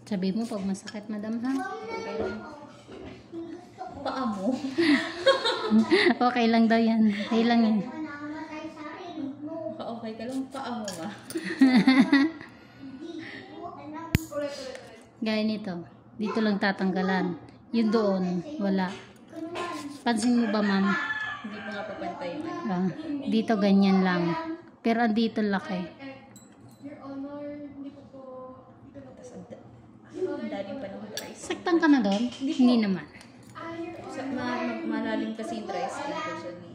Sabi mo pag masakit, madam, ha? Paa mo? Okay lang daw yan. Okay lang yan. Okay ka lang, paa mo ba? Gaya nito. Dito lang tatanggalan. Yun doon, wala. Pansin mo ba, ma'am? Hindi mo nga papantay yung ano. Ah, dito ganyan lang. Pero andito laki. Tapos ang dalim pa ng dry skin. Saktan ka na doon? Hindi naman. Malalim kasi yung dry skin ko siya ni.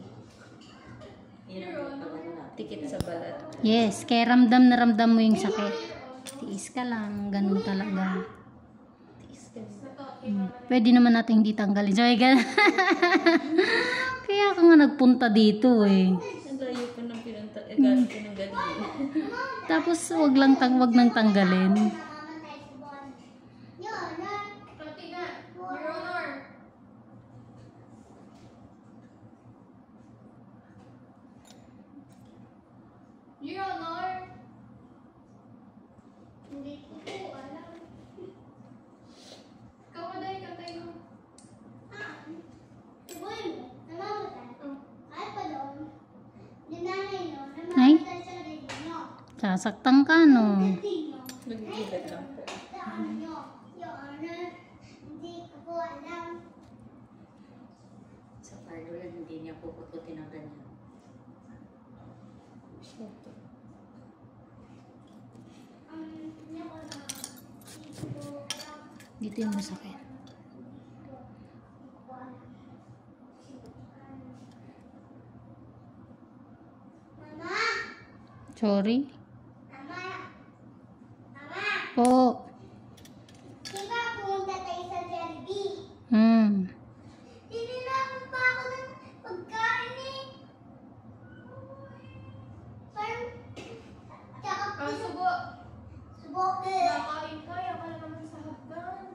Tikit sa balat. Yes, kaya ramdam na ramdam mo yung sakit. Tiis ka lang, ganun talaga. Tiis ka. Pwede naman natin hindi tanggalin. So, kaya ka nga nagpunta dito eh. Ang layo ko ng galing ko ng galing. Tapos wag nang tanggalin. Your Honor, hindi ko po alam. Kamaday ka tayo. Siguro mo, namamatay. Ay pa doon. Yung nanay nyo, namamatay sa rin nyo. Sasaktan ka, no? Nagbibigat lang po. Your Honor, hindi ko po alam. Sa parlo yan, hindi niya pupututin ang ganyan. Dito yung masakit. Mama! Sorry? Mama! Mama! Po. Diba pumunta tayo sa Jollibee? Tinirapan pa ako ng pagkain eh. Parang, tsaka subo. Subo eh. Nakain ka, yan ka naman sa hagdan.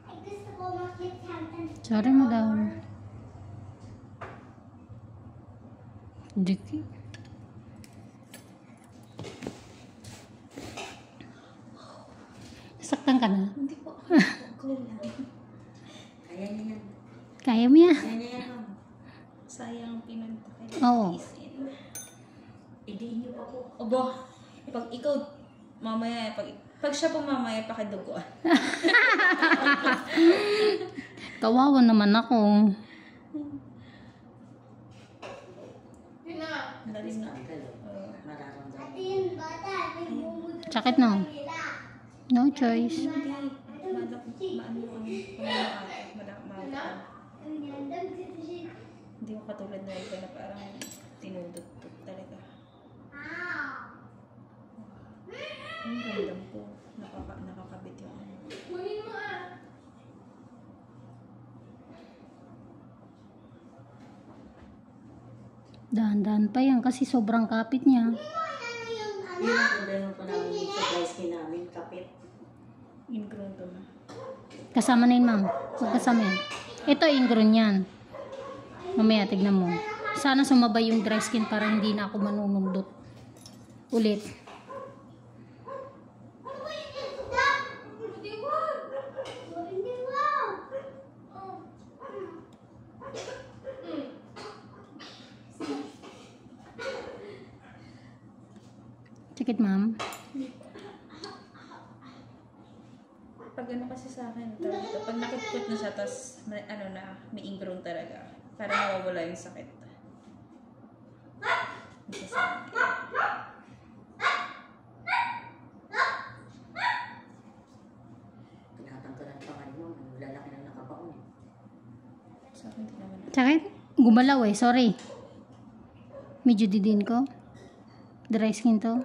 Ay gusto ko makit sa hagdan. Sorry, madam. Diki. Saktan ka na? Hindi po. Cool lang. Kaya niya yan. Kaya mo yan? Kaya niya yan, ma'am. Sayang pinunta kayo. Oo. Idiin niyo pa po. Aba, pag ikaw, mamaya, pag siya po mamaya, pakiduguan. Kawawa naman ako. Yun na. Dalim na. Mararamdaman. Ate yung bata, may bumudot Sakit na. nila. No choice. Hindi ko katulad na iba na parang tinudot-tut talaga. Ang ramdam ko. Nakakabit yung ano. Kunin mo ah. Dahan-dahan pa yan kasi sobrang kapit niya. Ano yung ano? Yun ang problema pa namin sa dry skin namin, kapit. Ingrown to na. Kasama na yun, ma'am. Magkasama yan. Ito, ingrown yan. Mamaya, tignan mo. Sana sumabay yung dry skin para hindi na ako manunundot. Ulit. Ano ba yung isda? Hindi wag. Hindi wag. Oh. Sakit, ma'am. Pag ano kasi sa akin, pag nakipot na siya, tapos ano na, may ingrown talaga. Para mawawala yung sakit. Isa sa akin. Tinatanggalan pa nga yun. Ang lalaki na nakabaon eh. Sa akin, hindi naman. Sakit? Gumalaw eh. Sorry. Medyo didin ko. Dry skin to.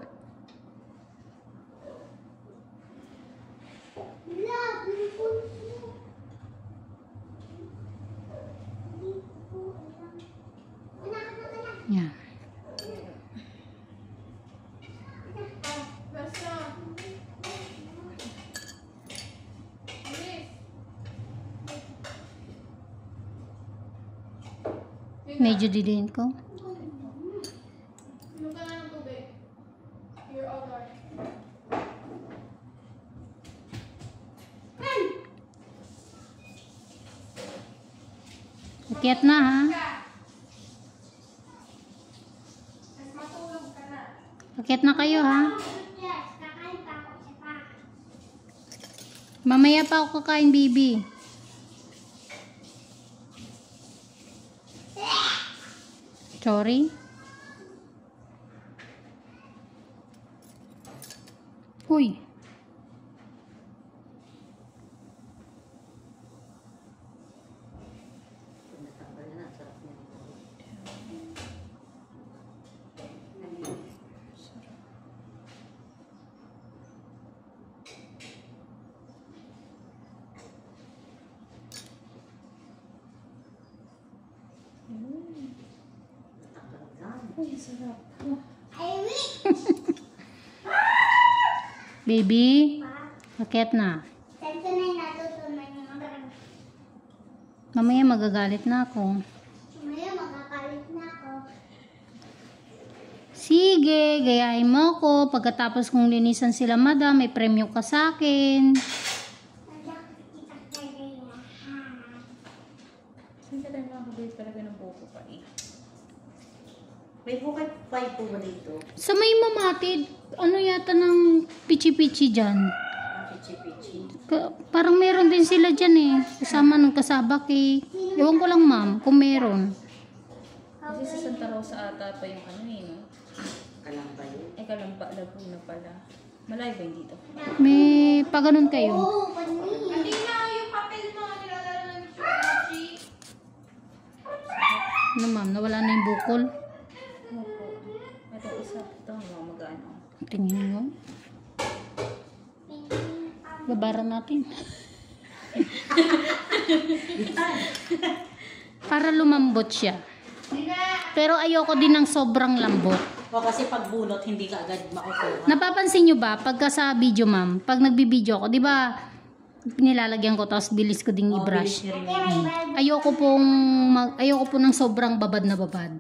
Love, yung puso. Hindi ko alam. Anak. Yan. Basta. Medyo didin ko. Inom ka na ng tubig. Your Honor. Akyat na ha. Mas matulog ka na. Akyat na kayo ha. Mamaya pa ako kakain, baby. Sorry. Uy. Natanggal na, sarap niya. Natanggal na. Uy, sarap. Baby. Akyat na. Mamaya magagalit na ako. Sige, gayahin mo ako. Pagkatapos kong linisan sila, madam, may premyo ka sa akin. Saan ka tayo makakabili talaga ng buko pa eh? May bukay pie po ba dito? Sa may mamatid, ano yata ng pichi-pichi dyan? Pichi-pichi. Parang meron din sila dyan eh. Kasama ng kasabak eh. Ewan ko lang ma'am, kung meron. Kasi sa Santa Rosa ata pa yung ano eh, no? Kalamba yun. Eh, Kalamba, Laguna pala. Malayo ba yung dito? May pa ganun kayo. Hindi na yung papel mo. Nilalaro ng Chuchi. Ano ma'am, nawala na yung bukol. Opo. Ito isa. Ito, mag-ano. Tingin mo. Babaran natin. Para lumambot siya. Pero ayoko din ng sobrang lambot. O kasi pag bunot, hindi ka agad makukuha. Napapansin nyo ba, pagka sa video ma'am, pag nagbibideo ako, di ba, nilalagyan ko tapos bilis ko ding i-brush. Bilis niya rin yun. Ayoko po ng sobrang babad na babad.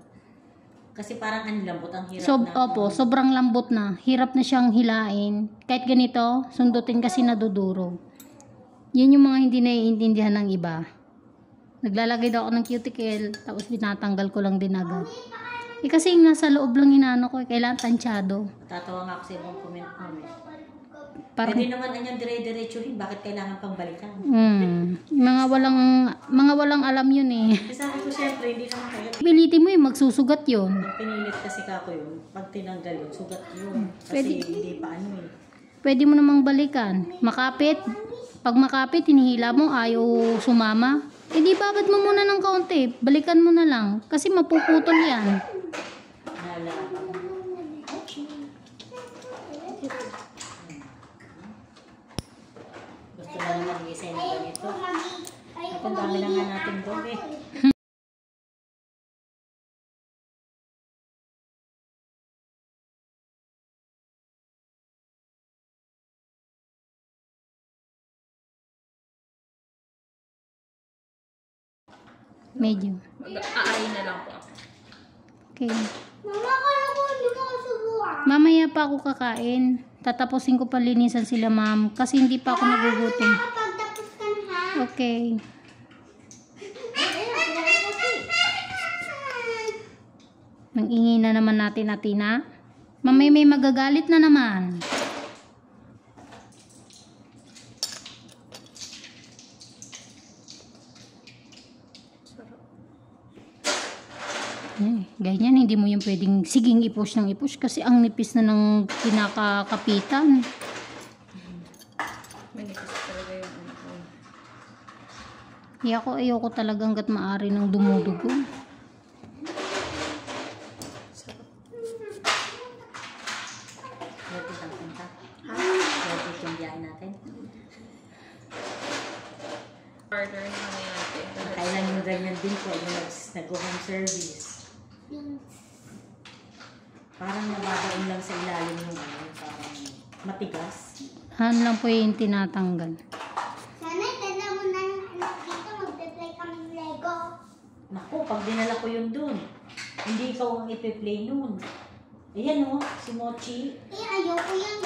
Kasi parang ang lambot, ang hirap na. Opo, sobrang lambot na. Hirap na siyang hilain. Kahit ganito, sundutin kasi nadudurog. Yun yung mga hindi naiintindihan ng iba. Naglalagay daw ako ng cuticle, tapos tinatanggal ko lang din agad. Eh kasi yung nasa loob lang inaano ko, kailangan tansyado. Tatawa nga ako sa ibang comment. Parang, Pwede naman anyang dire-diretsuhin, bakit kailangan pang balikan? mga walang alam yun eh. Kasi sabi ko siyempre, hindi naman kayo. Pilitin mo yung magsusugat yun. Pag pinilit kasi kako yun, pag tinanggal yun, sugat yun. Kasi hindi pa ano eh. Pwede mo namang balikan. Makapit. Pag makapit, hinihila mo, ayaw sumama. Eh di babad mo muna ng kaunti. Balikan mo na lang. Kasi mapuputol yan. Nalala. Gusto na naman mag-isay na ganito. At ang dami na nga natin doon eh. Medyo. Aayin na lang po ako. Okay. Mama, kala ko hindi mo kasubuan. Mamaya pa ako kakain. Tatapusin ko pa linisan sila ma'am. Kasi hindi pa ako nagugutom. Pagtapos ka na ha. Okay. Nang-ingi na naman natin Atina. Mamaya may magagalit na naman. Ganyan, hindi mo yung pwedeng siging i-push ng i-push kasi ang nipis na ng kinakakapitan. Manipis talaga yung ano ko. Ayoko talaga hanggat maaari ng dumudugo. Ready lang punta. Ready yung biyahe natin. Harder na kami natin. Kailan yung ganyan din po, yung nag-home service. Parang nababaon lang sa ilalim yung ano, parang matigas. Han lang po yung tinatanggal. Sana tanda mo na yung anak dito. Magpe-play kami ng Lego. Naku, pag dinala ko yun dun, hindi ikaw ang ipi-play nun. Ayan o, si Mochi. Eh, ayoko yan.